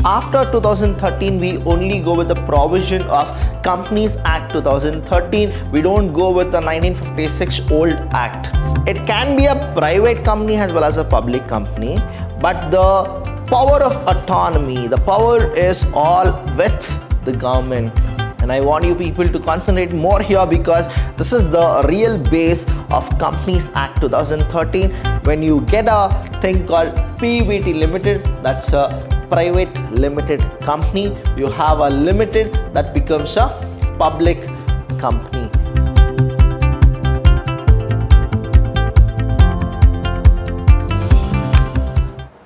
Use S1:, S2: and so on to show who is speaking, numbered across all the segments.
S1: after 2013 we only go with the provision of Companies Act 2013. We don't go with the 1956 old act. It can be a private company as well as a public company, but the power of autonomy, the power is all with the government. And I want you people to concentrate more here, because this is the real base of Companies Act 2013. When you get a thing called PVT Limited, that's a private limited company. You have a limited that becomes a public company.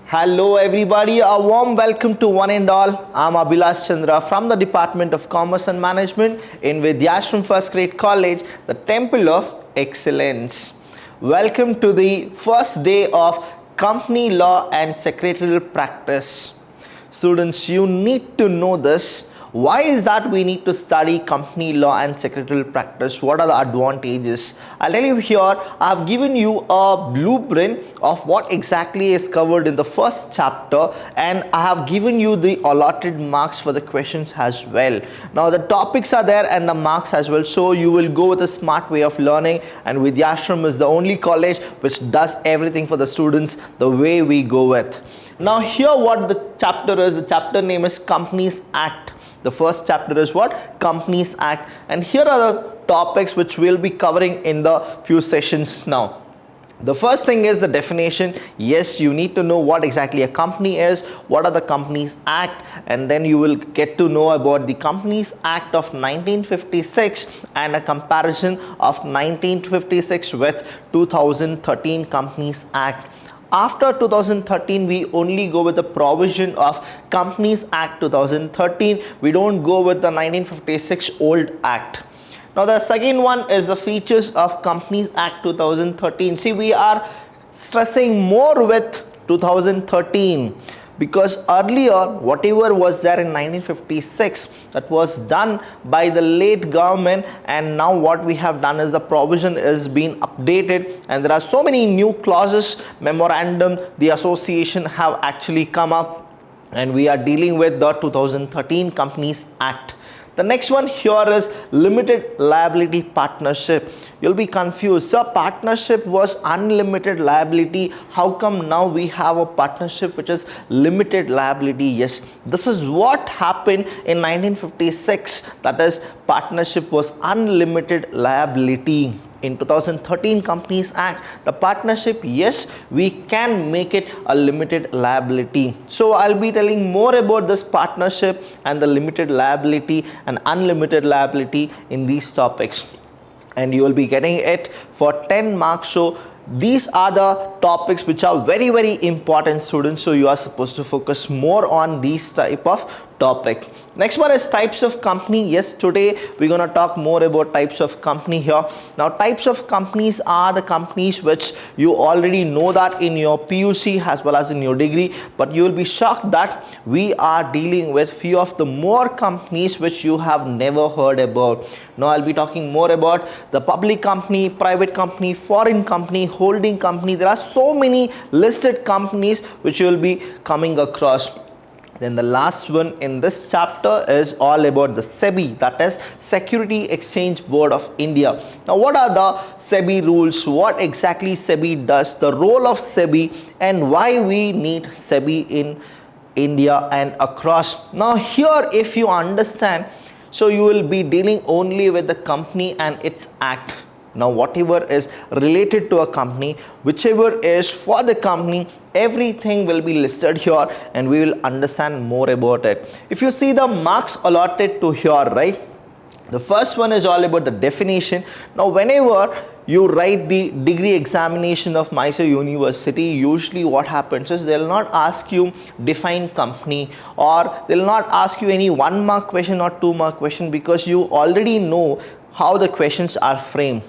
S1: Hello everybody, a warm welcome to one and all. I'm Vidhyaashram from the Department of Commerce and Management in Vidhyaashram First Grade College, the Temple of Excellence. Welcome to the first day of Company Law and Secretarial Practice. Students, you need to know this. Why is that we need to study company law and secretarial practice? What are the advantages? I'll tell you here. I've given you a blueprint of what exactly is covered in the first chapter, and I have given you the allotted marks for the questions as well. Now the topics are there and the marks as well, so you will go with a smart way of learning, and Vidhyaashram is the only college which does everything for the students the way we go with. Now here what the chapter is, the chapter name is Companies Act. The first chapter is what? Companies Act. And here are the topics which we'll be covering in the few sessions now. The first thing is the definition. Yes, you need to know what exactly a company is, what are the Companies Act, and then you will get to know about the Companies Act of 1956 and a comparison of 1956 with 2013 Companies Act. After 2013, we only go with the provision of Companies Act 2013. We don't go with the 1956 old act. Now the second one is the features of Companies Act 2013. See, we are stressing more with 2013, because earlier whatever was there in 1956, that was done by the late government, and now what we have done is the provision is being updated, and there are so many new clauses, memorandum, the association have actually come up, and we are dealing with the 2013 Companies Act. The next one here is limited liability partnership. You'll be confused. So partnership was unlimited liability. How come now we have a partnership which is limited liability? Yes, this is what happened in 1956. That is, partnership was unlimited liability. In 2013 Companies Act, the partnership, yes, we can make it a limited liability. So I'll be telling more about this partnership and the limited liability and unlimited liability in these topics, and you will be getting it for 10 marks. So these are the topics which are very, very important, students. So you are supposed to focus more on these type of topic. Next one is types of company. Yes, today we're going to talk more about types of company here. Now types of companies are the companies which you already know that in your PUC as well as in your degree, but you will be shocked that we are dealing with few of the more companies which you have never heard about. Now I'll be talking more about the public company, private company, foreign company, holding company. There are so many listed companies which you will be coming across. Then the last one in this chapter is all about the SEBI, that is Security Exchange Board of India. Now what are the SEBI rules? What exactly SEBI does? The role of SEBI and why we need SEBI in India and across. Now here, if you understand, so you will be dealing only with the company and its act. Now whatever is related to a company, whichever is for the company, everything will be listed here and we will understand more about it. If you see the marks allotted to here, right, the first one is all about the definition. Now whenever you write the degree examination of MYSURU University, usually what happens is they will not ask you define company, or they will not ask you any 1 mark question or 2 mark question, because you already know how the questions are framed.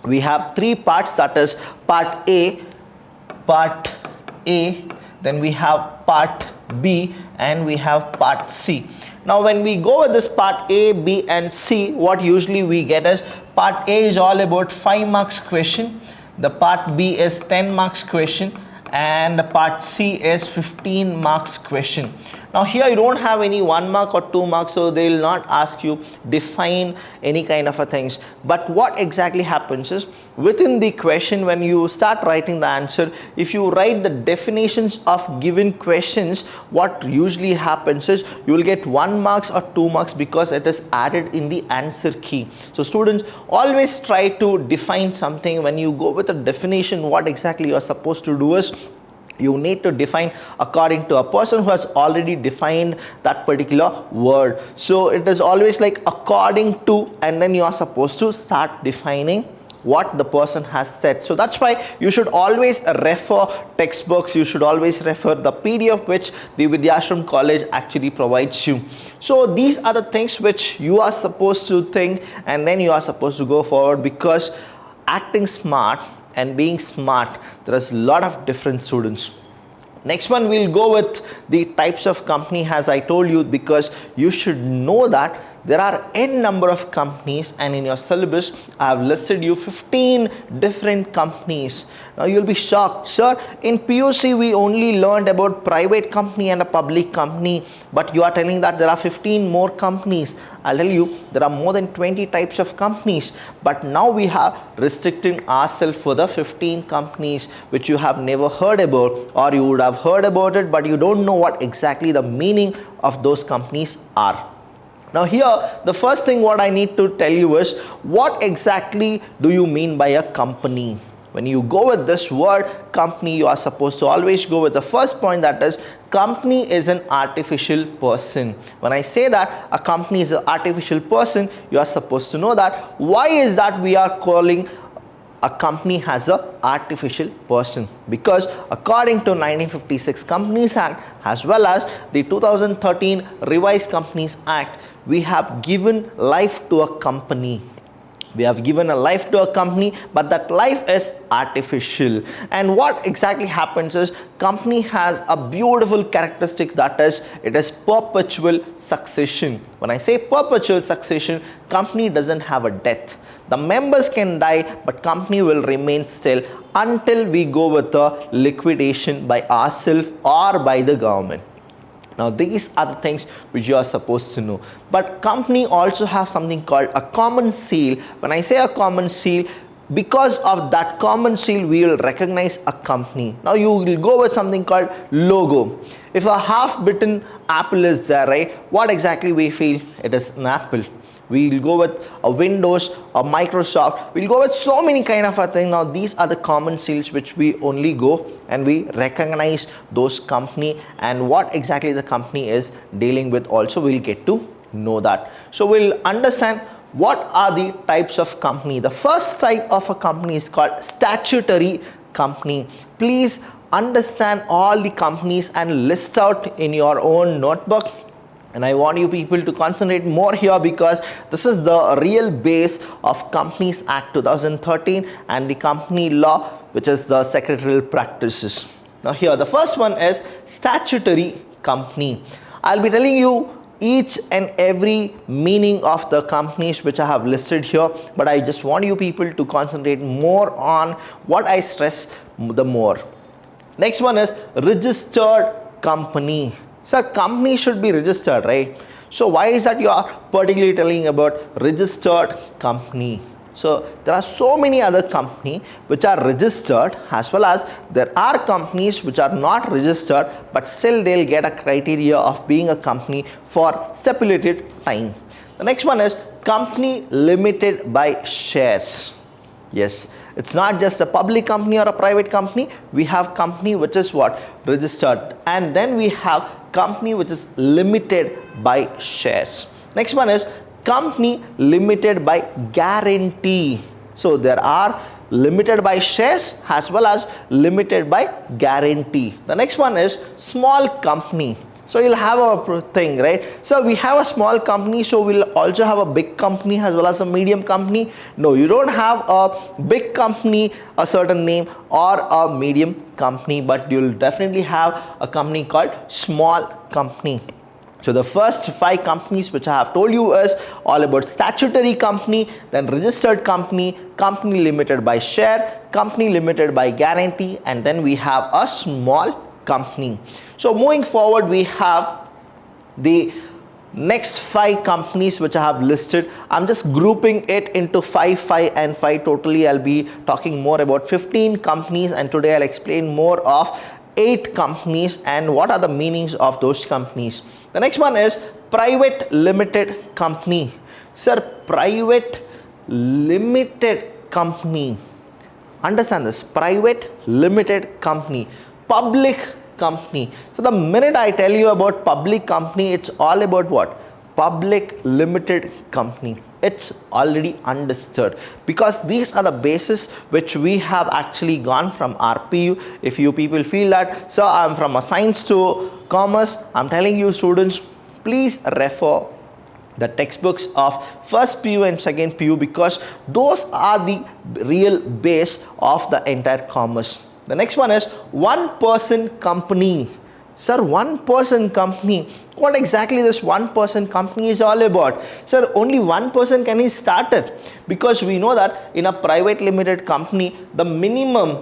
S1: We have 3 parts, that is part A, then we have part B, and we have part C. Now when we go with this part A, B and C, what usually we get is part A is all about 5 marks question, the part B is 10 marks question, and the part C is 15 marks question. Now Now here you don't have any 1 mark or 2 marks, so they will not ask you define any kind of a things. But what exactly happens is, within the question, when you start writing the answer, if you write the definitions of given questions, what usually happens is you will get 1 marks or 2 marks because it is added in the answer key. So students, always try to define something. When you go with a definition, what exactly you are supposed to do is, you need to define according to a person who has already defined that particular word. So it is always like according to, and then you are supposed to start defining what the person has said. So that's why you should always refer textbooks, you should always refer the PDF which the Vidhyaashram college actually provides you. So these are the things which you are supposed to think, and then you are supposed to go forward, because acting smart and being smart, there is a lot of different students. Next one, we'll go with the types of company, as I told you, because you should know that there are n number of companies, and in your syllabus I have listed you 15 different companies. Now you'll be shocked, sir, in PUC we only learned about private company and a public company, but you are telling that there are 15 more companies. I'll tell you, there are more than 20 types of companies, but now we have restricting ourselves for the 15 companies which you have never heard about, or you would have heard about it but you don't know what exactly the meaning of those companies are. Now here, the first thing what I need to tell you is, what exactly do you mean by a company? When you go with this word company, you are supposed to always go with the first point, that is, company is an artificial person. When I say that a company is an artificial person, you are supposed to know that. Why is that we are calling a company has an artificial person? Because according to 1956 Companies Act as well as the 2013 Revised Companies Act, we have given life to a company. We have given a life to a company, but that life is artificial. And what exactly happens is, company has a beautiful characteristic, that is, it is perpetual succession. When I say perpetual succession, company doesn't have a death. The members can die, but company will remain still until we go with the liquidation by ourselves or by the government. Now these are the things which you are supposed to know. But company also have something called a common seal. When I say a common seal, because of that common seal we will recognize a company. Now you will go with something called logo. If a half-bitten apple is there, right, what exactly we feel? It is an apple. We'll go with a Windows or Microsoft. We'll go with so many kind of a thing. Now these are the common seals which we only go and we recognize those company, and what exactly the company is dealing with also we'll get to know that. So we'll understand what are the types of company. The first type of a company is called statutory company. Please understand all the companies and list out in your own notebook. And I want you people to concentrate more here, because this is the real base of Companies Act 2013 and the company law, which is the secretarial practices. Now here, the first one is statutory company. I'll be telling you each and every meaning of the companies which I have listed here, but I just want you people to concentrate more on what I stress the more. Next one is registered company. So company should be registered, right? So why is that you are particularly telling about registered company? So there are so many other companies which are registered, as well as there are companies which are not registered, but still they'll get a criteria of being a company for stipulated time. The next one is company limited by shares. Yes, it's not just a public company or a private company. We have company which is what? Registered. And then we have company which is limited by shares. Next one is company limited by guarantee. So there are limited by shares as well as limited by guarantee. The next one is small company. So you'll have a thing, right? So we have a small company, so we'll also have a big company as well as a medium company. No, you don't have a big company, a certain name, or a medium company, but you'll definitely have a company called small company. So the first 5 companies which I have told you is all about statutory company, then registered company, company limited by share, company limited by guarantee, and then we have a small company. So moving forward, we have The next 5 companies which I have listed, I'm just grouping it into 5, 5 and 5. Totally I'll be talking more about 15 companies, and today I'll explain more of 8 companies and what are the meanings of those companies. The next one is private limited company. Sir, private limited company. Understand this, private limited company, public company. So the minute I tell you about public company, it's all about what? Public limited company. It's already understood, because these are the basis which we have actually gone from RPU. If you people feel that, so I'm from a science to commerce, I'm telling you students, please refer the textbooks of first PU and second PU, because those are the real base of the entire commerce. The next one is one person company. Sir, one person company, what exactly this one person company is all about? Sir, only one person can he start it, because we know that in a private limited company the minimum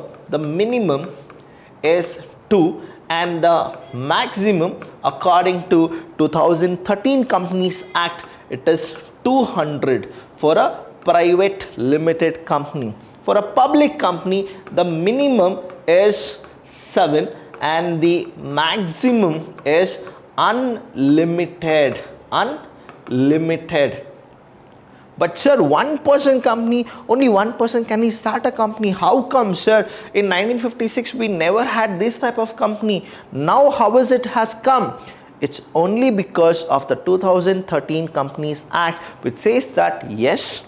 S1: is 2 and the maximum according to 2013 Companies Act, it is 200 for a private limited company. For a public company the minimum is 7 and the maximum is unlimited. But sir, one person company, only one person can he start a company. How come, sir? In 1956 we never had this type of company. Now how is it has come? It's only because of the 2013 Companies Act, which says that yes,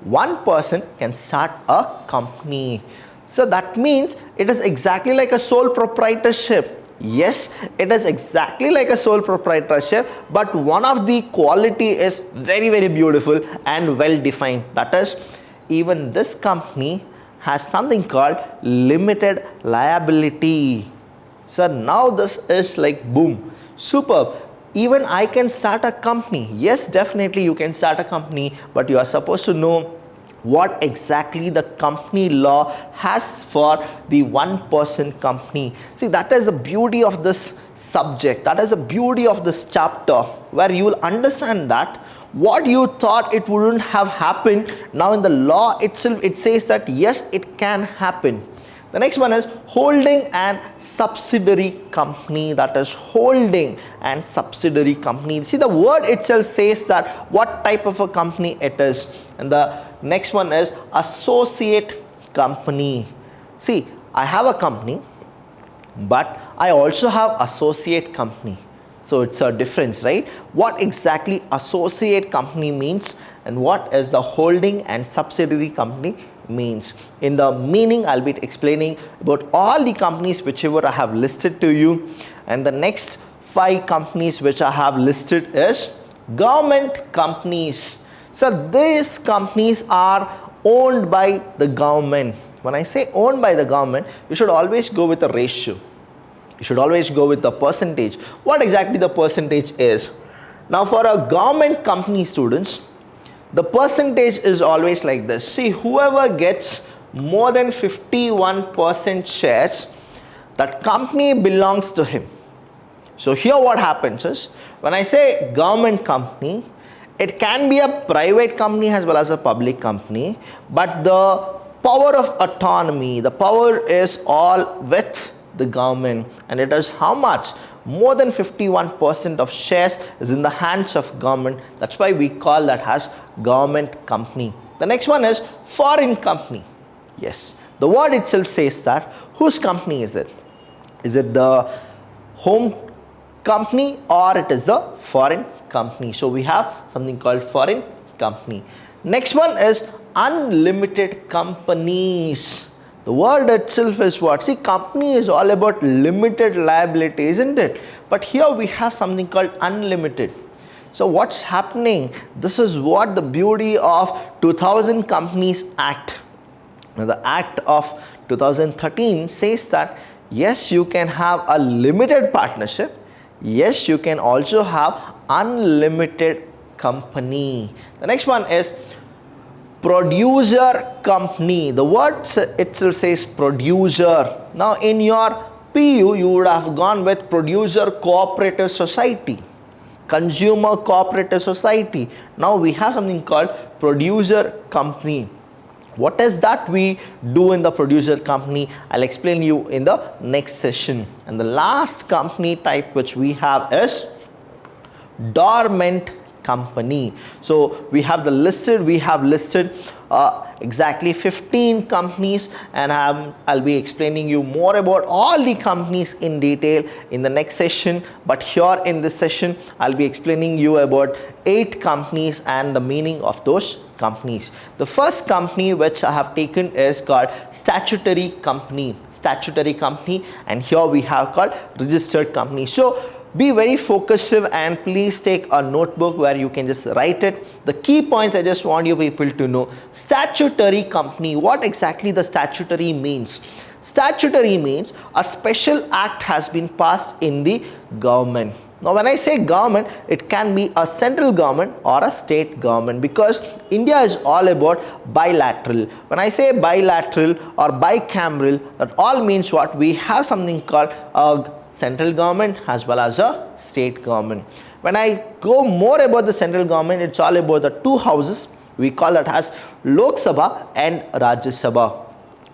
S1: one person can start a company. So that means it is exactly like a sole proprietorship. Yes, it is exactly like a sole proprietorship, but one of the quality is very, very beautiful and well defined. That is, even this company has something called limited liability. So now this is like boom, superb. Even I can start a company. Yes, definitely you can start a company, but you are supposed to know what exactly the company law has for the one person company. See, that is the beauty of this subject, that is the beauty of this chapter, where you will understand that what you thought it wouldn't have happened, now in the law itself it says that yes, it can happen. The next one is holding and subsidiary company. That is holding and subsidiary company. See, the word itself says that what type of a company it is. And the next one is associate company. See, I have a company, but I also have associate company. So it's a difference, right? What exactly associate company means and what is the holding and subsidiary company means. In the meaning, I'll be explaining about all the companies whichever I have listed to you. And the next 5 companies which I have listed is government companies. So these companies are owned by the government. When I say owned by the government, you should always go with a ratio. You should always go with the percentage. What exactly the percentage is? Now for a government company, students, the percentage is always like this. See, whoever gets more than 51% shares, that company belongs to him. So here what happens is, when I say government company, it can be a private company as well as a public company, but the power of autonomy, the power is all with the government, and it is how much? More than 51% of shares is in the hands of government. That's why we call that as government company. The next one is foreign company. Yes, the word itself says that. Whose company is it? Is it the home company or it is the foreign company? So we have something called foreign company. Next one is unlimited companies. The word itself is what? See, company is all about limited liability, isn't it? But here we have something called unlimited. So what's happening? This is what the beauty of 2000 Companies Act. Now the Act of 2013 says that yes, you can have a limited partnership. Yes, you can also have unlimited company. The next one is producer company. The word itself says producer. Now in your PU, you would have gone with producer cooperative society. consumer cooperative society. Now we have something called producer company. What is that we do in the producer company? I'll explain you in the next session. And the last company type which we have is dormant company. So we have listed exactly 15 companies, and I'll be explaining you more about all the companies in detail in the next session. But here in this session I'll be explaining you about 8 companies and the meaning of those companies. The first company which I have taken is called statutory company, and here we have called registered company. So be very focused and please take a notebook where you can just write it. The key points I just want you people to know. Statutory company, what exactly the statutory means? Statutory means a special act has been passed in the government. Now when I say government, it can be a central government or a state government, because India is all about bilateral. When I say bilateral or bicameral, that all means what? We have something called a central government as well as a state government. When I go more about the central government, it's all about the 2 houses. We call it as Lok Sabha and Rajya Sabha.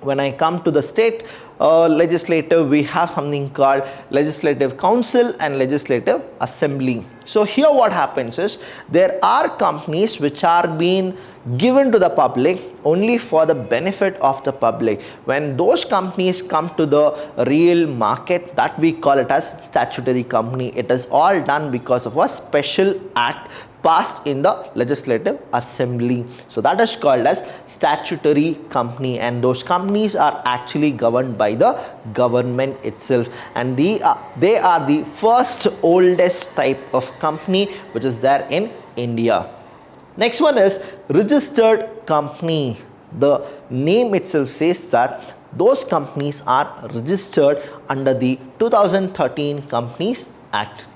S1: When I come to the state legislative, we have something called legislative council and legislative assembly. So here what happens is, there are companies which are being given to the public only for the benefit of the public. When those companies come to the real market, that we call it as statutory company. It is all done because of a special act passed in the legislative assembly. So that is called as statutory company, and those companies are actually governed by the government itself, and they are the first oldest type of company which is there in India. Next one is registered company. The name itself says that those companies are registered under the 2013 Companies Act.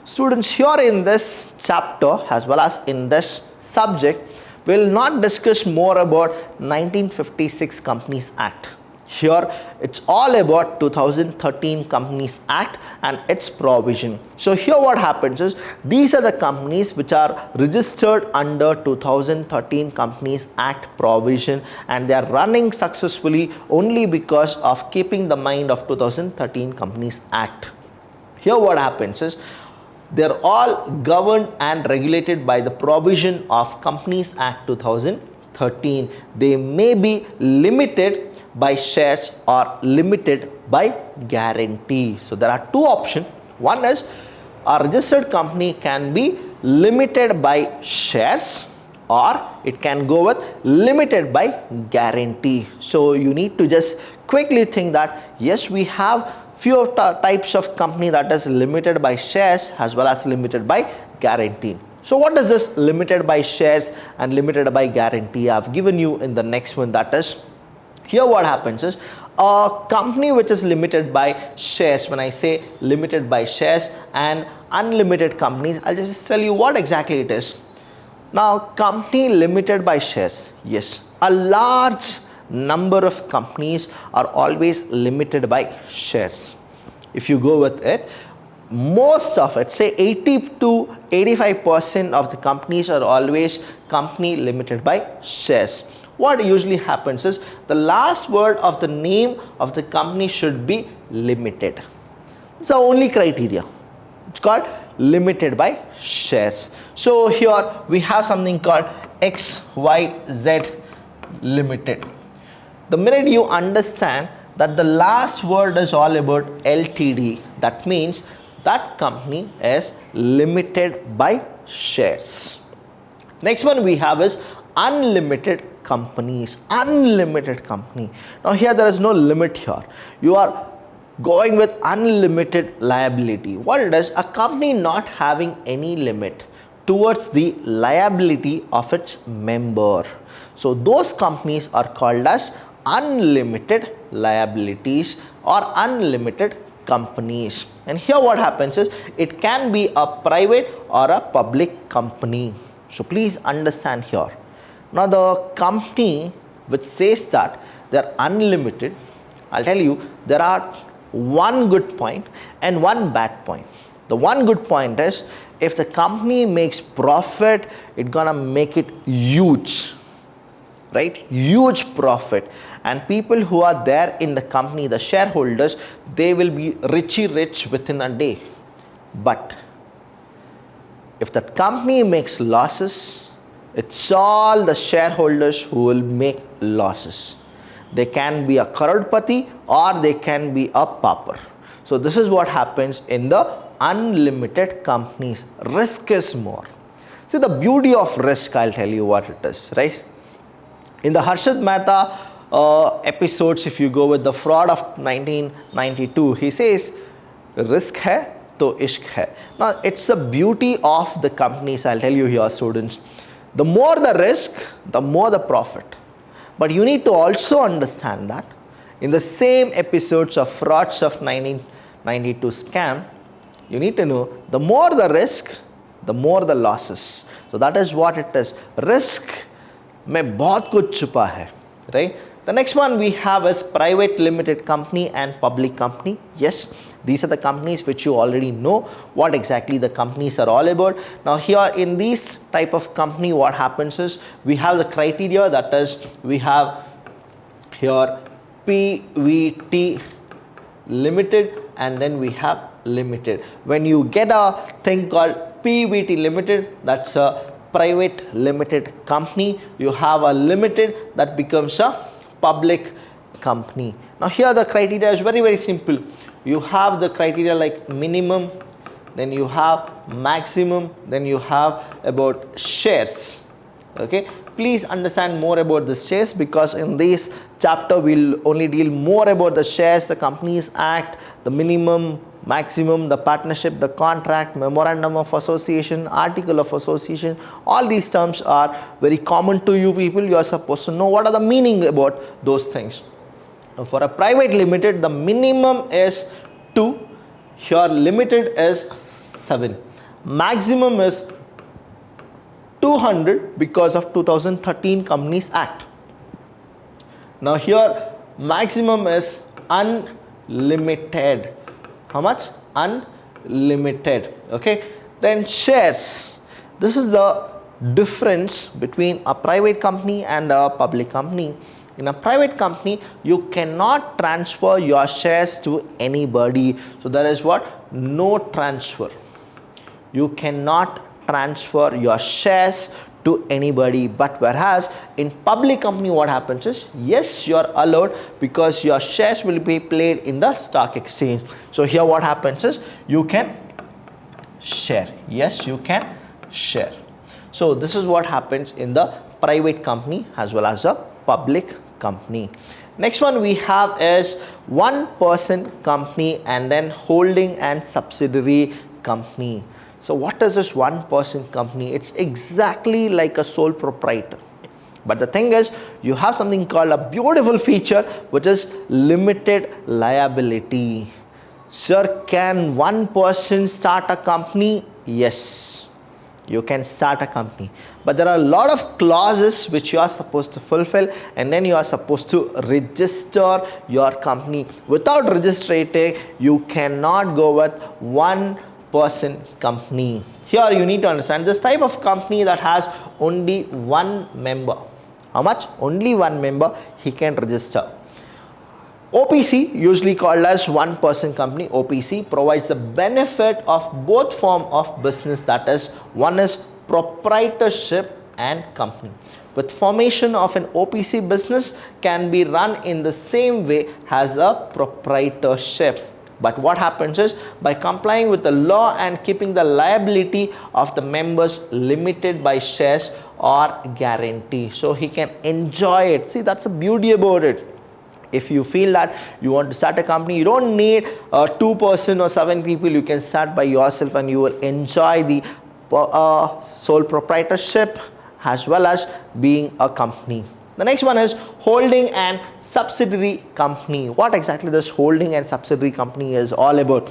S1: Students, here in this chapter as well as in this subject, we'll not discuss more about 1956 Companies Act. Here it's all about 2013 Companies Act and its provision. So here what happens is, these are the companies which are registered under 2013 Companies Act provision, and they are running successfully only because of keeping the mind of 2013 Companies Act. Here what happens is, they're all governed and regulated by the provision of Companies Act 2013. They may be limited by shares or limited by guarantee. So there are 2 options. One is, a registered company can be limited by shares, or it can go with limited by guarantee. So you need to just quickly think that yes, we have few types of company that is limited by shares as well as limited by guarantee. So what is this limited by shares and limited by guarantee? I have given you in the next one. That is, here what happens is, a company which is limited by shares, when I say limited by shares, and unlimited companies, I'll just tell you what exactly it is. Now, company limited by shares, yes, a large number of companies are always limited by shares. If you go with it, most of it, say 80 to 85% of the companies are always company limited by shares. What usually happens is, the last word of the name of the company should be limited. It's the only criteria. It's called limited by shares. So here we have something called XYZ Limited. The minute you understand that the last word is all about LTD, that means that company is limited by shares. Next one we have is unlimited companies. Unlimited company. Now here there is no limit here. You are going with unlimited liability. What it is, a company not having any limit towards the liability of its member. So those companies are called as unlimited liabilities or unlimited companies. And here what happens is, it can be a private or a public company. So please understand here. Now the company which says that they're unlimited, I'll tell you, there are one good point and one bad point. The one good point is, If the company makes profit, it's gonna make it huge, right? Huge profit. And people who are there in the company, the shareholders, they will be richy rich within a day. But if that company makes losses, it's all the shareholders who will make losses. They can be a crorepati or they can be a pauper. So this is what happens in the unlimited companies. Risk is more. See, the beauty of risk, I'll tell you what it is, right? In the Harshad Mehta episodes, if you go with the fraud of 1992, he says, risk hai to ishq hai. Now, it's the beauty of the companies, I'll tell you here, students. The more the risk, the more the profit. But you need to also understand that in the same episodes of frauds of 1992 scam, you need to know the more the risk, the more the losses. So that is what it is. Risk mein bahut kuch chupa hai, right? The next one we have is private limited company and public company. Yes, these are the companies which you already know what exactly the companies are all about. Now here in these type of company, what happens is we have the criteria, that is we have here PVT limited and then we have limited. When you get a thing called PVT limited, that's a private limited company. You have a limited, that becomes a public company. Now here the criteria is very, very simple. You have the criteria like minimum, then you have maximum, then you have about shares. Okay, please understand more about the shares, because in this chapter we'll only deal more about the shares, the Companies Act, the minimum, maximum, the partnership, the contract, memorandum of association, article of association. All these terms are very common to you people. You are supposed to know what are the meaning about those things. For a private limited, the minimum is 2, here limited is 7, maximum is 200 because of 2013 Companies Act. Now here maximum is unlimited. How much? Unlimited. Okay, then shares. This is the difference between a private company and a public company. In a private company, you cannot transfer your shares to anybody. So there is what? No transfer. You cannot transfer your shares to anybody. But whereas in public company, what happens is, yes, you are allowed, because your shares will be played in the stock exchange. So here what happens is you can share. Yes, you can share. So this is what happens in the private company as well as a public company. Next one we have is one person company and then holding and subsidiary company. So what is this one person company? It's exactly like a sole proprietor. But the thing is, you have something called a beautiful feature, which is limited liability. Sir, can one person start a company? Yes, you can start a company. But there are a lot of clauses which you are supposed to fulfill, and then you are supposed to register your company. Without registering, you cannot go with one person company. Here you need to understand this type of company that has only one member. How much? Only one member, he can register. OPC, usually called as one person company, OPC provides the benefit of both form of business, that is, one is proprietorship and company. With formation of an OPC, business can be run in the same way as a proprietorship. But what happens is, by complying with the law and keeping the liability of the members limited by shares or guarantee, so he can enjoy it. See, that's the beauty about it. If you feel that you want to start a company, you don't need 2 person or 7 people. You can start by yourself and you will enjoy the sole proprietorship as well as being a company. The next one is holding and subsidiary company. What exactly this holding and subsidiary company is all about?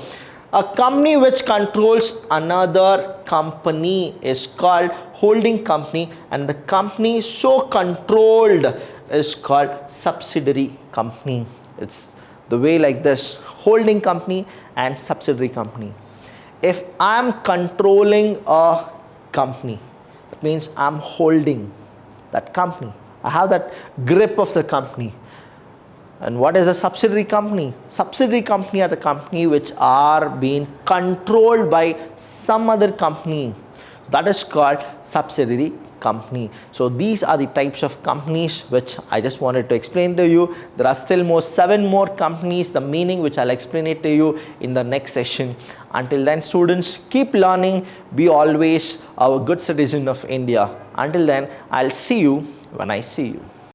S1: A company which controls another company is called holding company, and the company so controlled is called subsidiary company. It's the way like this: holding company and subsidiary company. If I'm controlling a company, that means I'm holding that company. I have that grip of the company. And what is a subsidiary company? Subsidiary company are the company which are being controlled by some other company. That is called subsidiary company. So these are the types of companies which I just wanted to explain to you. There are still 7 more companies, the meaning which I'll explain it to you in the next session. Until then, students, keep learning, be always a good citizen of India. Until then, I'll see you when I see you.